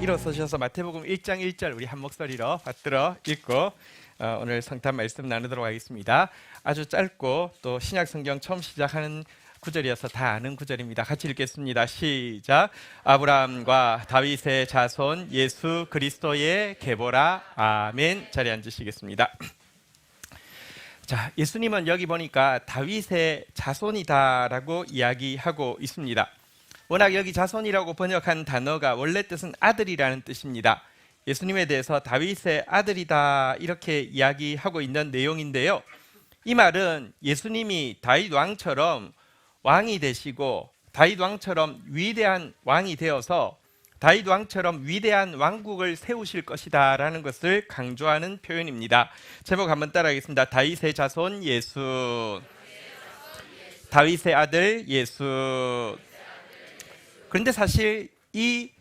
일어서셔서 마태복음 1장 1절 우리 한 목소리로 받들어 읽고 오늘 성탄 말씀 나누도록 하겠습니다. 아주 짧고 또 신약 성경 처음 시작하는 구절이어서 다 아는 구절입니다. 같이 읽겠습니다. 시작. 아브라함과 다윗의 자손 예수 그리스도의 계보라. 아멘. 자리에 앉으시겠습니다. 자, 예수님은 여기 보니까 다윗의 자손이다라고 이야기하고 있습니다. 워낙 여기 자손이라고 번역한 단어가 원래 뜻은 아들이라는 뜻입니다. 예수님에 대해서 다윗의 아들이다 이렇게 이야기하고 있는 내용인데요. 이 말은 예수님이 다윗 왕처럼 왕이 되시고 다윗 왕처럼 위대한 왕이 되어서 다윗 왕처럼 위대한 왕국을 세우실 것이다 라는 것을 강조하는 표현입니다. 제목 한번 따라하겠습니다. 다윗의 자손 예수. 다윗의 아들 예수. 그런데 사실 이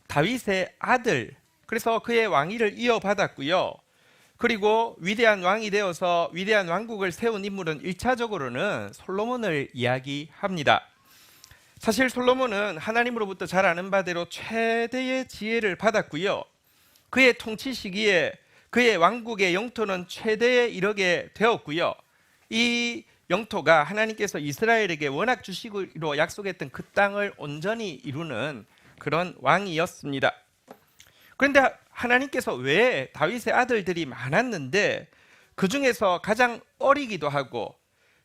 다윗의 아들, 그래서 그의 왕위를 이어받았고요. 그리고 위대한 왕이 되어서 위대한 왕국을 세운 인물은 1차적으로는 솔로몬을 이야기합니다. 사실 솔로몬은 하나님으로부터 잘 아는 바대로 최대의 지혜를 받았고요. 그의 통치 시기에 그의 왕국의 영토는 최대에 이르게 되었고요. 이 영토가 하나님께서 이스라엘에게 워낙 주시기로 약속했던 그 땅을 온전히 이루는 그런 왕이었습니다. 그런데 하나님께서 왜 다윗의 아들들이 많았는데 그 중에서 가장 어리기도 하고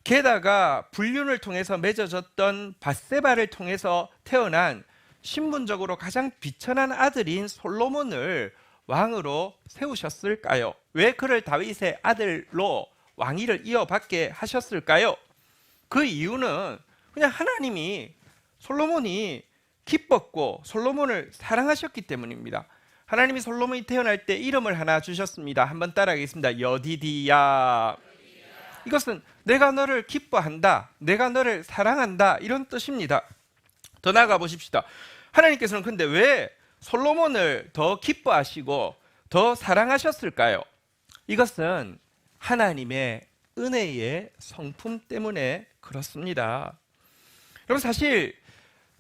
게다가 불륜을 통해서 맺어졌던 밧세바를 통해서 태어난 신분적으로 가장 비천한 아들인 솔로몬을 왕으로 세우셨을까요? 왜 그를 다윗의 아들로 왕위를 이어받게 하셨을까요? 그 이유는 그냥 하나님이 솔로몬이 기뻤고 솔로몬을 사랑하셨기 때문입니다. 하나님이 솔로몬이 태어날 때 이름을 하나 주셨습니다. 한번 따라하겠습니다. 여디디야. 이것은 내가 너를 기뻐한다, 내가 너를 사랑한다 이런 뜻입니다. 더 나아가 보십시다. 하나님께서는 근데 왜 솔로몬을 더 기뻐하시고 더 사랑하셨을까요? 이것은 하나님의 은혜의 성품 때문에 그렇습니다. 여러분, 사실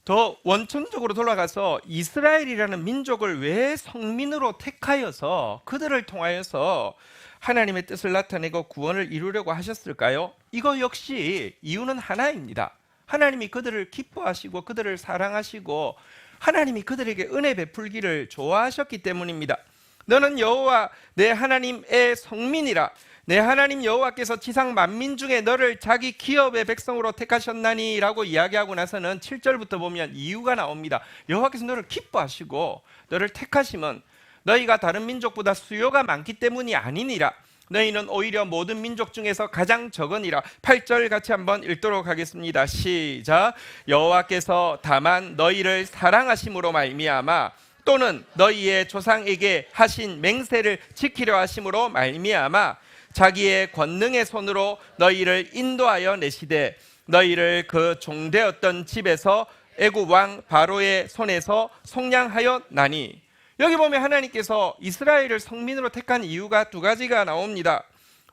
더 원천적으로 돌아가서 이스라엘이라는 민족을 왜 성민으로 택하여서 그들을 통하여서 하나님의 뜻을 나타내고 구원을 이루려고 하셨을까요? 이거 역시 이유는 하나입니다. 하나님이 그들을 기뻐하시고 그들을 사랑하시고 하나님이 그들에게 은혜 베풀기를 좋아하셨기 때문입니다. 너는 여호와 내 하나님의 성민이라. 내 하나님 여호와께서 지상 만민 중에 너를 자기 기업의 백성으로 택하셨나니 라고 이야기하고 나서는 7절부터 보면 이유가 나옵니다. 여호와께서 너를 기뻐하시고 너를 택하심은 너희가 다른 민족보다 수요가 많기 때문이 아니니라. 너희는 오히려 모든 민족 중에서 가장 적으니라. 8절 같이 한번 읽도록 하겠습니다. 시작. 여호와께서 다만 너희를 사랑하심으로 말미암아 또는 너희의 조상에게 하신 맹세를 지키려 하심으로 말미암아 자기의 권능의 손으로 너희를 인도하여 내시되 너희를 그 종되었던 집에서 애굽 왕 바로의 손에서 속량하여 나니. 여기 보면 하나님께서 이스라엘을 성민으로 택한 이유가 두 가지가 나옵니다.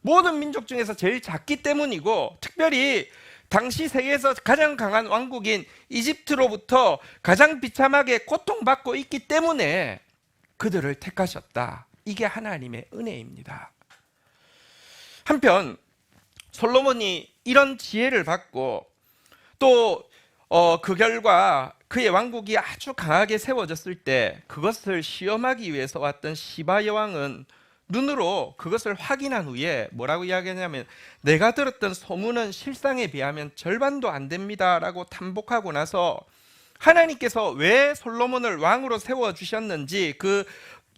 모든 민족 중에서 제일 작기 때문이고, 특별히 당시 세계에서 가장 강한 왕국인 이집트로부터 가장 비참하게 고통받고 있기 때문에 그들을 택하셨다. 이게 하나님의 은혜입니다. 한편 솔로몬이 이런 지혜를 받고 또 그 결과 그의 왕국이 아주 강하게 세워졌을 때 그것을 시험하기 위해서 왔던 시바 여왕은 눈으로 그것을 확인한 후에 뭐라고 이야기하냐면 내가 들었던 소문은 실상에 비하면 절반도 안 됩니다 라고 탄복하고 나서 하나님께서 왜 솔로몬을 왕으로 세워주셨는지 그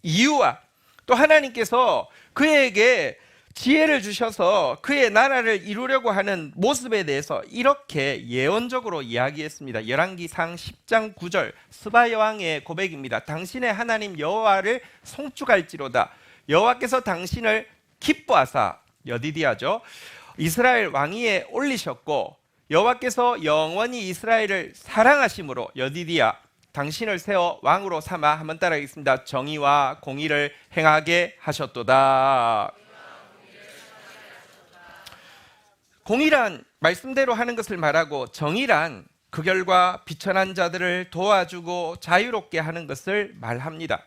이유와 또 하나님께서 그에게 지혜를 주셔서 그의 나라를 이루려고 하는 모습에 대해서 이렇게 예언적으로 이야기했습니다. 열왕기상 10장 9절 스바 여왕의 고백입니다. 당신의 하나님 여호와를 송축할지로다. 여호와께서 당신을 기뻐하사, 여디디아죠, 이스라엘 왕위에 올리셨고 여호와께서 영원히 이스라엘을 사랑하심으로, 여디디아, 당신을 세워 왕으로 삼아, 한번 따라하겠습니다. 정의와 공의를 행하게 하셨도다. 공의란 말씀대로 하는 것을 말하고 정의란 그 결과 비천한 자들을 도와주고 자유롭게 하는 것을 말합니다.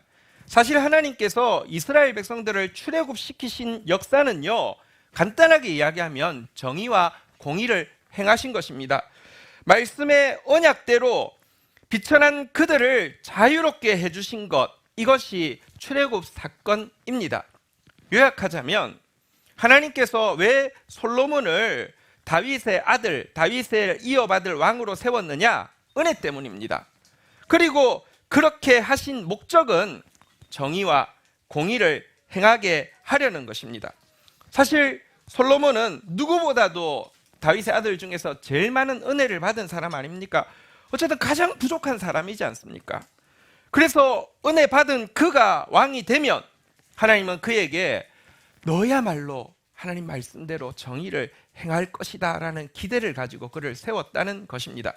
사실 하나님께서 이스라엘 백성들을 출애굽시키신 역사는요, 간단하게 이야기하면 정의와 공의를 행하신 것입니다. 말씀의 언약대로 비천한 그들을 자유롭게 해주신 것, 이것이 출애굽 사건입니다. 요약하자면 하나님께서 왜 솔로몬을 다윗의 아들, 다윗을 이어받을 왕으로 세웠느냐? 은혜 때문입니다. 그리고 그렇게 하신 목적은 정의와 공의를 행하게 하려는 것입니다. 사실 솔로몬은 누구보다도 다윗의 아들 중에서 제일 많은 은혜를 받은 사람 아닙니까? 어쨌든 가장 부족한 사람이지 않습니까? 그래서 은혜 받은 그가 왕이 되면 하나님은 그에게 너야말로 하나님 말씀대로 정의를 행할 것이다 라는 기대를 가지고 그를 세웠다는 것입니다.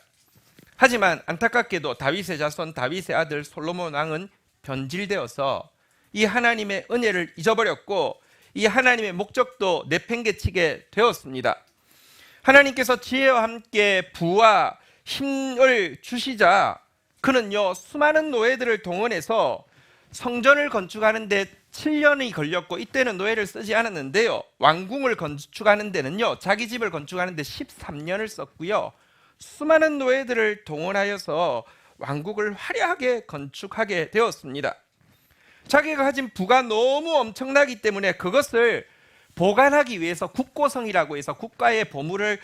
하지만 안타깝게도 다윗의 자손 다윗의 아들 솔로몬 왕은 변질되어서 이 하나님의 은혜를 잊어버렸고 이 하나님의 목적도 내팽개치게 되었습니다. 하나님께서 지혜와 함께 부와 힘을 주시자 그는요 수많은 노예들을 동원해서 성전을 건축하는 데 7년이 걸렸고 이때는 노예를 쓰지 않았는데요, 왕궁을 건축하는 데는요 자기 집을 건축하는 데 13년을 썼고요, 수많은 노예들을 동원하여서 왕국을 화려하게 건축하게 되었습니다. 자기가 가진 부가 너무 엄청나기 때문에 그것을 보관하기 위해서 국고성이라고 해서 국가의 보물을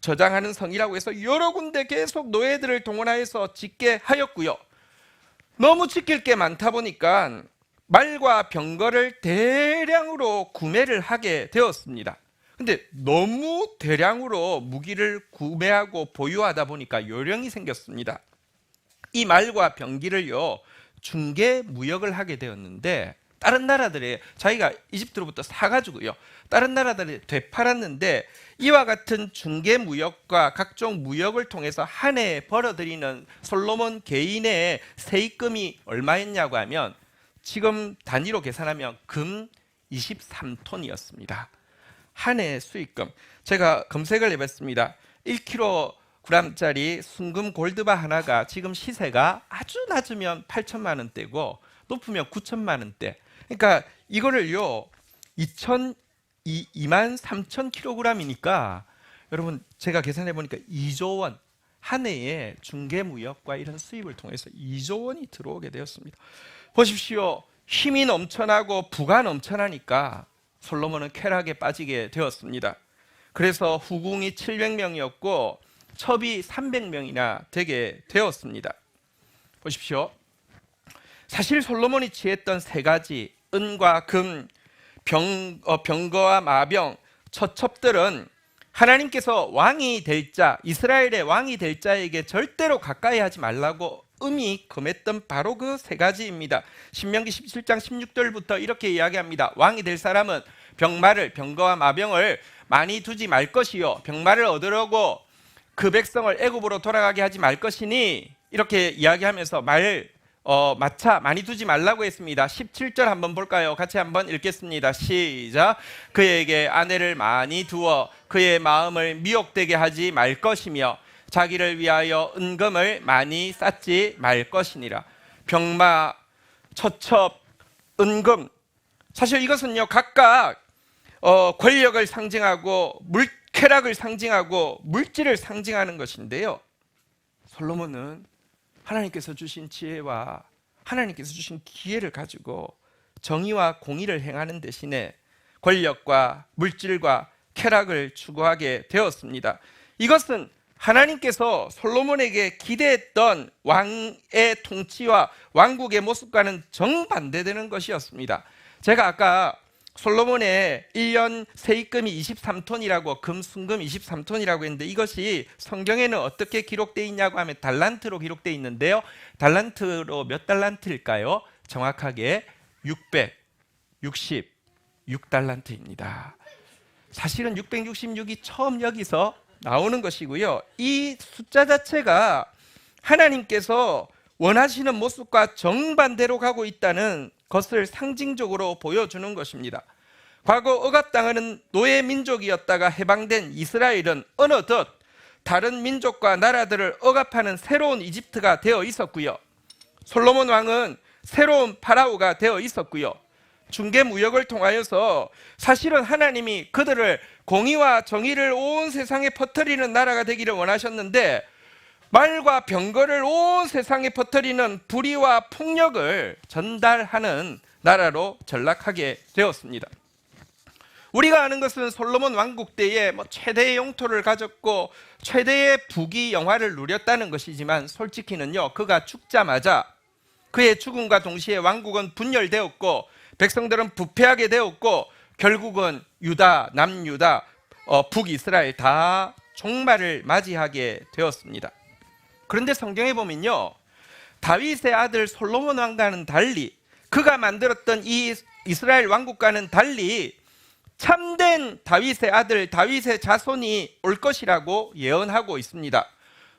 저장하는 성이라고 해서 여러 군데 계속 노예들을 동원하여서 짓게 하였고요, 너무 지킬 게 많다 보니까 말과 병거를 대량으로 구매를 하게 되었습니다. 근데 너무 대량으로 무기를 구매하고 보유하다 보니까 요령이 생겼습니다. 이 말과 병기를요 중개 무역을 하게 되었는데 다른 나라들이 자기가 이집트로부터 사가지고요 다른 나라들이 되팔았는데 이와 같은 중개 무역과 각종 무역을 통해서 한 해에 벌어들이는 솔로몬 개인의 세입금이 얼마였냐고 하면 지금 단위로 계산하면 금 23톤이었습니다. 한 해의 수익금, 제가 검색을 해봤습니다. 1kg짜리 순금 골드바 하나가 지금 시세가 아주 낮으면 8천만 원대고 높으면 9천만 원대. 그러니까 이거를요 23,000kg이니까 여러분 제가 계산해 보니까 2조 원, 한 해에 중개무역과 이런 수입을 통해서 2조 원이 들어오게 되었습니다. 보십시오. 힘이 넘쳐나고 부가 넘쳐나니까 솔로몬은 쾌락에 빠지게 되었습니다. 그래서 후궁이 700명이었고 첩이 300명이나 되게 되었습니다. 보십시오. 사실 솔로몬이 취했던 세 가지 은과 금, 병거와 마병, 처첩들은 하나님께서 왕이 될 자, 이스라엘의 왕이 될 자에게 절대로 가까이 하지 말라고 음이 금했던 바로 그 세 가지입니다. 신명기 17장 16절부터 이렇게 이야기합니다. 왕이 될 사람은 병거와 마병을 많이 두지 말 것이요, 병마를 얻으려고 그 백성을 애굽으로 돌아가게 하지 말 것이니, 이렇게 이야기하면서 마차 많이 두지 말라고 했습니다. 17절 한번 볼까요? 같이 한번 읽겠습니다. 시작. 그에게 아내를 많이 두어 그의 마음을 미혹되게 하지 말 것이며 자기를 위하여 은금을 많이 쌓지 말 것이니라. 병마, 처첩, 은금, 사실 이것은요 각각 권력을 상징하고 쾌락을 상징하고 물질을 상징하는 것인데요, 솔로몬은 하나님께서 주신 지혜와 하나님께서 주신 기회를 가지고 정의와 공의를 행하는 대신에 권력과 물질과 쾌락을 추구하게 되었습니다. 이것은 하나님께서 솔로몬에게 기대했던 왕의 통치와 왕국의 모습과는 정반대되는 것이었습니다. 제가 아까 솔로몬의 1년 세입금이 23톤이라고, 순금 23톤이라고 했는데 이것이 성경에는 어떻게 기록되어 있냐고 하면 달란트로 기록되어 있는데요, 달란트로 몇 달란트일까요? 정확하게 666달란트입니다. 사실은 666이 처음 여기서 나오는 것이고요, 이 숫자 자체가 하나님께서 원하시는 모습과 정반대로 가고 있다는 것을 상징적으로 보여주는 것입니다. 과거 억압당하는 노예 민족이었다가 해방된 이스라엘은 어느덧 다른 민족과 나라들을 억압하는 새로운 이집트가 되어 있었고요. 솔로몬 왕은 새로운 파라오가 되어 있었고요. 중개 무역을 통하여서 사실은 하나님이 그들을 공의와 정의를 온 세상에 퍼뜨리는 나라가 되기를 원하셨는데 말과 병거를 온 세상에 퍼뜨리는 불의와 폭력을 전달하는 나라로 전락하게 되었습니다. 우리가 아는 것은 솔로몬 왕국 때에 최대의 영토를 가졌고 최대의 부귀 영화를 누렸다는 것이지만 솔직히는요, 그가 죽자마자 그의 죽음과 동시에 왕국은 분열되었고 백성들은 부패하게 되었고 결국은 유다, 남유다, 북이스라엘 다 종말을 맞이하게 되었습니다. 그런데 성경에 보면요, 다윗의 아들 솔로몬 왕과는 달리, 그가 만들었던 이 이스라엘 왕국과는 달리 참된 다윗의 아들, 다윗의 자손이 올 것이라고 예언하고 있습니다.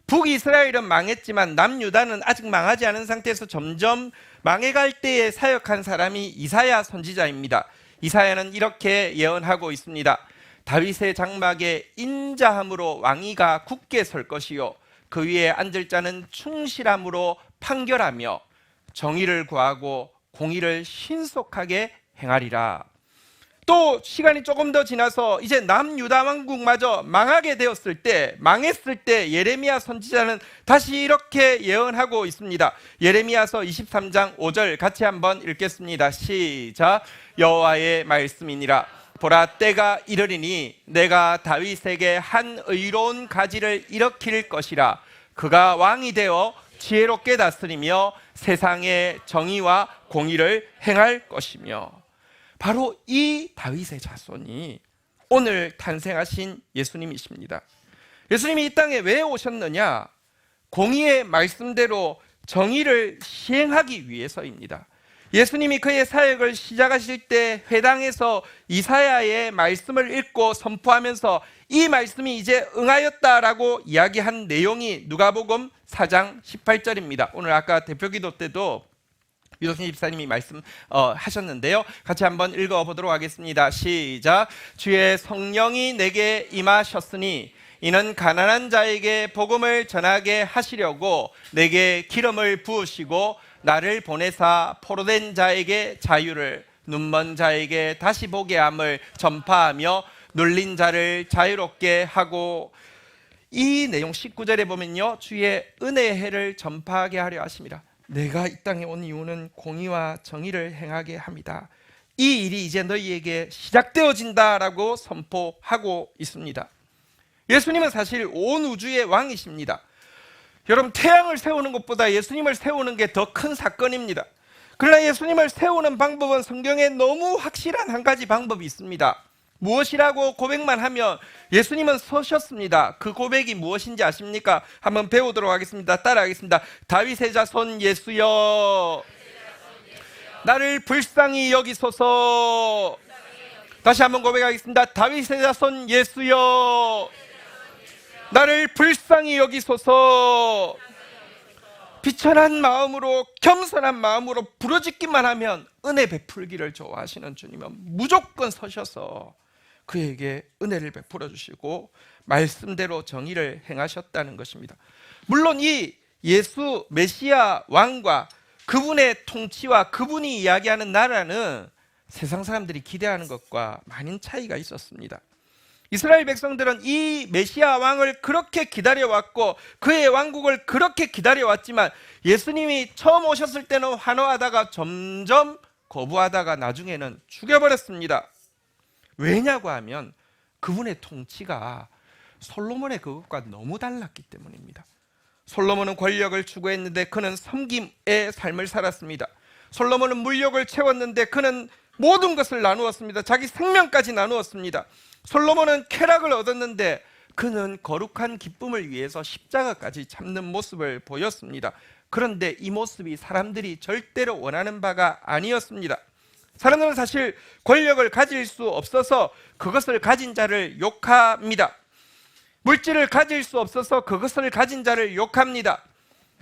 북이스라엘은 망했지만 남유다는 아직 망하지 않은 상태에서 점점 망해갈 때에 사역한 사람이 이사야 선지자입니다. 이사야는 이렇게 예언하고 있습니다. 다윗의 장막에 인자함으로 왕위가 굳게 설 것이요 그 위에 앉을 자는 충실함으로 판결하며 정의를 구하고 공의를 신속하게 행하리라. 또 시간이 조금 더 지나서 이제 남유다 왕국마저 망했을 때 예레미야 선지자는 다시 이렇게 예언하고 있습니다. 예레미야서 23장 5절 같이 한번 읽겠습니다. 시작. 여호와의 말씀이니라. 보라, 때가 이르리니 내가 다윗에게 한 의로운 가지를 일으킬 것이라. 그가 왕이 되어 지혜롭게 다스리며 세상의 정의와 공의를 행할 것이며. 바로 이 다윗의 자손이 오늘 탄생하신 예수님이십니다. 예수님이 이 땅에 왜 오셨느냐? 공의의 말씀대로 정의를 시행하기 위해서입니다. 예수님이 그의 사역을 시작하실 때 회당에서 이사야의 말씀을 읽고 선포하면서 이 말씀이 이제 응하였다라고 이야기한 내용이 누가복음 4장 18절입니다. 오늘 아까 대표기도 때도 유도신 집사님이 말씀하셨는데요. 같이 한번 읽어보도록 하겠습니다. 시작. 주의 성령이 내게 임하셨으니 이는 가난한 자에게 복음을 전하게 하시려고 내게 기름을 부으시고 나를 보내사 포로된 자에게 자유를, 눈먼 자에게 다시 보게 함을 전파하며 눌린 자를 자유롭게 하고. 이 내용 19절에 보면요, 주의 은혜의 해를 전파하게 하려 하심이라. 내가 이 땅에 온 이유는 공의와 정의를 행하게 합니다. 이 일이 이제 너희에게 시작되어진다라고 선포하고 있습니다. 예수님은 사실 온 우주의 왕이십니다. 여러분, 태양을 세우는 것보다 예수님을 세우는 게 더 큰 사건입니다. 그러나 예수님을 세우는 방법은 성경에 너무 확실한 한 가지 방법이 있습니다. 무엇이라고 고백만 하면 예수님은 서셨습니다. 그 고백이 무엇인지 아십니까? 한번 배우도록 하겠습니다. 따라하겠습니다. 다윗의 자손 예수여, 나를 불쌍히 여기소서. 다시 한번 고백하겠습니다. 다윗의 자손 예수여, 나를 불쌍히 여기소서. 비천한 마음으로, 겸손한 마음으로 부르짖기만 하면 은혜 베풀기를 좋아하시는 주님은 무조건 서셔서 그에게 은혜를 베풀어 주시고 말씀대로 정의를 행하셨다는 것입니다. 물론 이 예수 메시아 왕과 그분의 통치와 그분이 이야기하는 나라는 세상 사람들이 기대하는 것과 많은 차이가 있었습니다. 이스라엘 백성들은 이 메시아 왕을 그렇게 기다려왔고 그의 왕국을 그렇게 기다려왔지만 예수님이 처음 오셨을 때는 환호하다가 점점 거부하다가 나중에는 죽여버렸습니다. 왜냐고 하면 그분의 통치가 솔로몬의 그것과 너무 달랐기 때문입니다. 솔로몬은 권력을 추구했는데 그는 섬김의 삶을 살았습니다. 솔로몬은 물욕을 채웠는데 그는 모든 것을 나누었습니다. 자기 생명까지 나누었습니다. 솔로몬은 쾌락을 얻었는데 그는 거룩한 기쁨을 위해서 십자가까지 참는 모습을 보였습니다. 그런데 이 모습이 사람들이 절대로 원하는 바가 아니었습니다. 사람들은 사실 권력을 가질 수 없어서 그것을 가진 자를 욕합니다. 물질을 가질 수 없어서 그것을 가진 자를 욕합니다.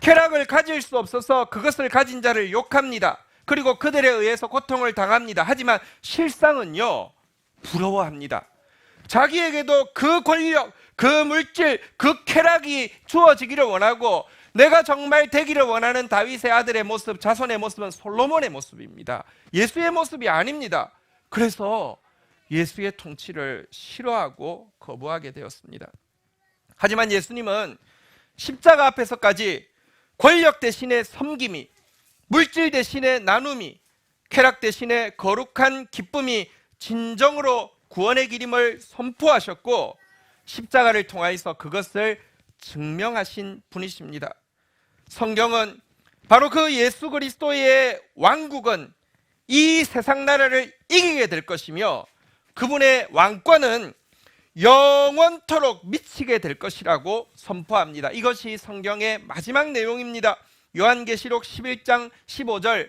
쾌락을 가질 수 없어서 그것을 가진 자를 욕합니다. 그리고 그들에 의해서 고통을 당합니다. 하지만 실상은요, 부러워합니다. 자기에게도 그 권력, 그 물질, 그 쾌락이 주어지기를 원하고 내가 정말 되기를 원하는 다윗의 아들의 모습, 자손의 모습은 솔로몬의 모습입니다. 예수의 모습이 아닙니다. 그래서 예수의 통치를 싫어하고 거부하게 되었습니다. 하지만 예수님은 십자가 앞에서까지 권력 대신에 섬김이, 물질 대신에 나눔이, 쾌락 대신에 거룩한 기쁨이 진정으로 구원의 길임을 선포하셨고 십자가를 통하여서 그것을 증명하신 분이십니다. 성경은 바로 그 예수 그리스도의 왕국은 이 세상 나라를 이기게 될 것이며 그분의 왕권은 영원토록 미치게 될 것이라고 선포합니다. 이것이 성경의 마지막 내용입니다. 요한계시록 11장 15절에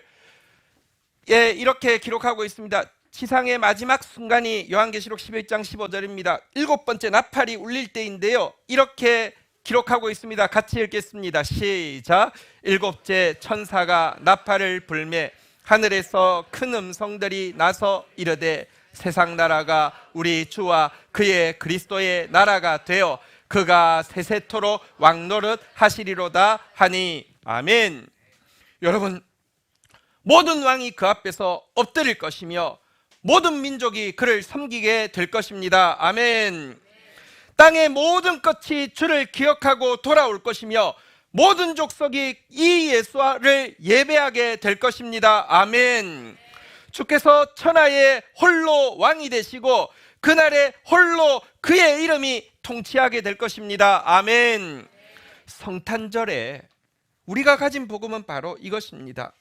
이렇게 기록하고 있습니다. 지상의 마지막 순간이 요한계시록 11장 15절입니다. 7번째 나팔이 울릴 때인데요, 이렇게 기록하고 있습니다. 같이 읽겠습니다. 시작. 7째 천사가 나팔을 불매 하늘에서 큰 음성들이 나서 이르되 세상 나라가 우리 주와 그의 그리스도의 나라가 되어 그가 세세토록 왕노릇 하시리로다 하니 아멘. 여러분, 모든 왕이 그 앞에서 엎드릴 것이며 모든 민족이 그를 섬기게 될 것입니다. 아멘. 땅의 모든 끝이 주를 기억하고 돌아올 것이며 모든 족속이 이 예수를 예배하게 될 것입니다. 아멘. 주께서 천하의 홀로 왕이 되시고 그날에 홀로 그의 이름이 통치하게 될 것입니다. 아멘. 성탄절에 우리가 가진 복음은 바로 이것입니다.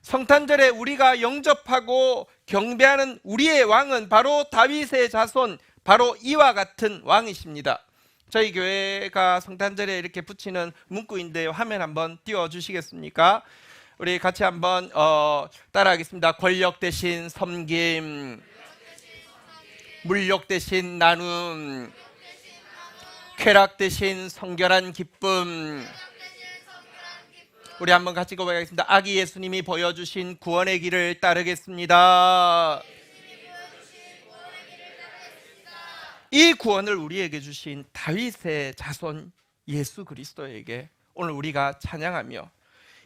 성탄절에 우리가 영접하고 경배하는 우리의 왕은 바로 다윗의 자손, 바로 이와 같은 왕이십니다. 저희 교회가 성탄절에 이렇게 붙이는 문구인데요, 화면 한번 띄워주시겠습니까? 우리 같이 한번 따라하겠습니다. 권력 대신 섬김, 물욕 대신 나눔, 쾌락 대신 성결한 기쁨. 우리 한번 같이 고백하겠습니다. 아기 예수님이 보여주신 구원의 길을 따르겠습니다. 이 구원을 우리에게 주신 다윗의 자손 예수 그리스도에게 오늘 우리가 찬양하며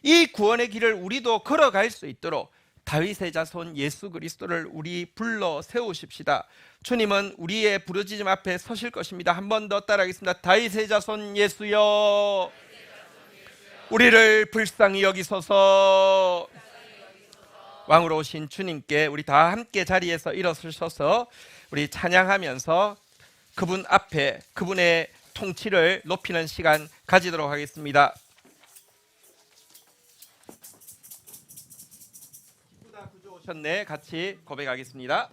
이 구원의 길을 우리도 걸어갈 수 있도록 다윗의 자손 예수 그리스도를 우리 불러 세우십시다. 주님은 우리의 부르짖음 앞에 서실 것입니다. 한 번 더 따라하겠습니다. 다윗의 자손 예수여, 우리를 불쌍히 여기소서. 왕으로 오신 주님께 우리 다 함께 자리에서 일어서셔서 우리 찬양하면서 그분 앞에 그분의 통치를 높이는 시간 가지도록 하겠습니다. 기쁘다 구주 오셨네. 같이 고백하겠습니다.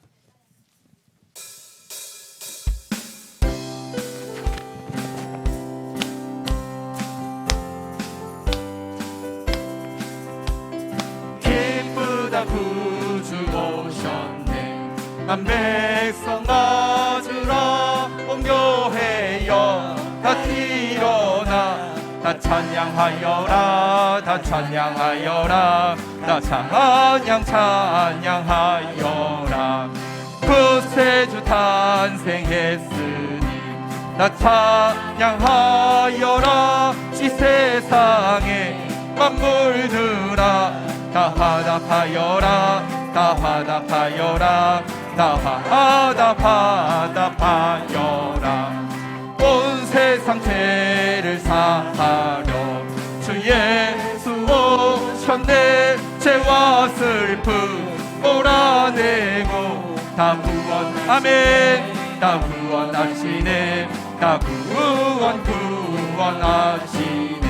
기쁘다 구주 오셨네. 난 백성 맞으러 온 교회여 다 일어나 다 찬양하여라. 다 찬양하여라. 다 찬양하여라. 구세주 탄생했으니 다 찬양하여라. 이 세상에 만물들아 다 화답하여라. 다 화답하여라. 다 화답하여라. 온 세상 죄를 사하려 주 예수 오셨네. 죄와 슬픔 몰아내고 다 구원, 아멘. 다 구원하시네. 다 구원하시네.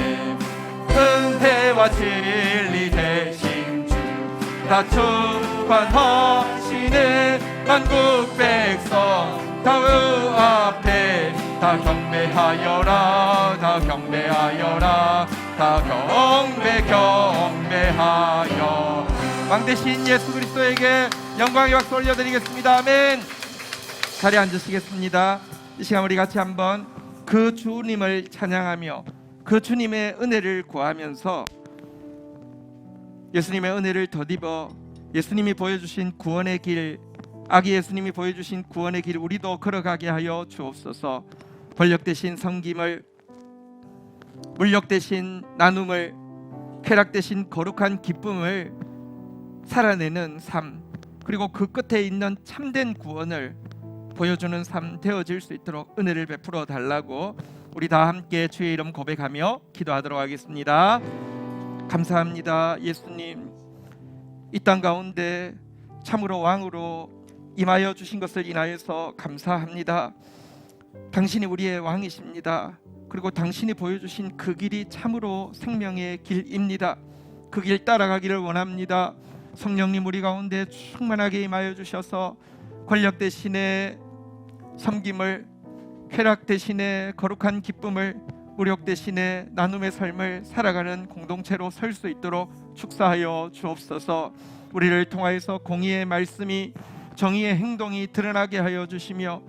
은혜와 진리 되신 주 다 축원하시네. 만국 백성 다 그 앞에 다 경배하여라. 다 경배하여라. 다 경배하여. 왕 대신 예수 그리스도에게 영광의 박수 올려드리겠습니다. 아멘. 자리에 앉으시겠습니다. 이 시간 우리 같이 한번 그 주님을 찬양하며 그 주님의 은혜를 구하면서 예수님의 은혜를 덧입어 예수님이 보여주신 구원의 길, 아기 예수님이 보여주신 구원의 길 우리도 걸어가게 하여 주옵소서. 권력 대신 섬김을, 물력 대신 나눔을, 쾌락 대신 거룩한 기쁨을 살아내는 삶, 그리고 그 끝에 있는 참된 구원을 보여주는 삶 되어질 수 있도록 은혜를 베풀어 달라고 우리 다 함께 주의 이름 고백하며 기도하도록 하겠습니다. 감사합니다. 예수님, 이 땅 가운데 참으로 왕으로 임하여 주신 것을 인하여서 감사합니다. 당신이 우리의 왕이십니다. 그리고 당신이 보여주신 그 길이 참으로 생명의 길입니다. 그 길 따라가기를 원합니다. 성령님, 우리 가운데 충만하게 임하여 주셔서 권력 대신에 섬김을, 쾌락 대신에 거룩한 기쁨을, 무력 대신에 나눔의 삶을 살아가는 공동체로 설 수 있도록 축사하여 주옵소서. 우리를 통하여서 공의의 말씀이, 정의의 행동이 드러나게 하여 주시며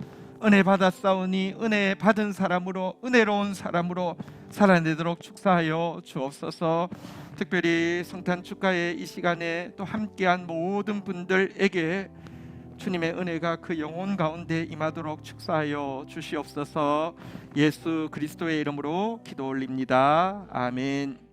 은혜 받았사오니 은혜 받은 사람으로, 은혜로운 사람으로 살아내도록 축사하여 주옵소서. 특별히 성탄 축가의 이 시간에 또 함께한 모든 분들에게 주님의 은혜가 그 영혼 가운데 임하도록 축사하여 주시옵소서. 예수 그리스도의 이름으로 기도 올립니다. 아멘.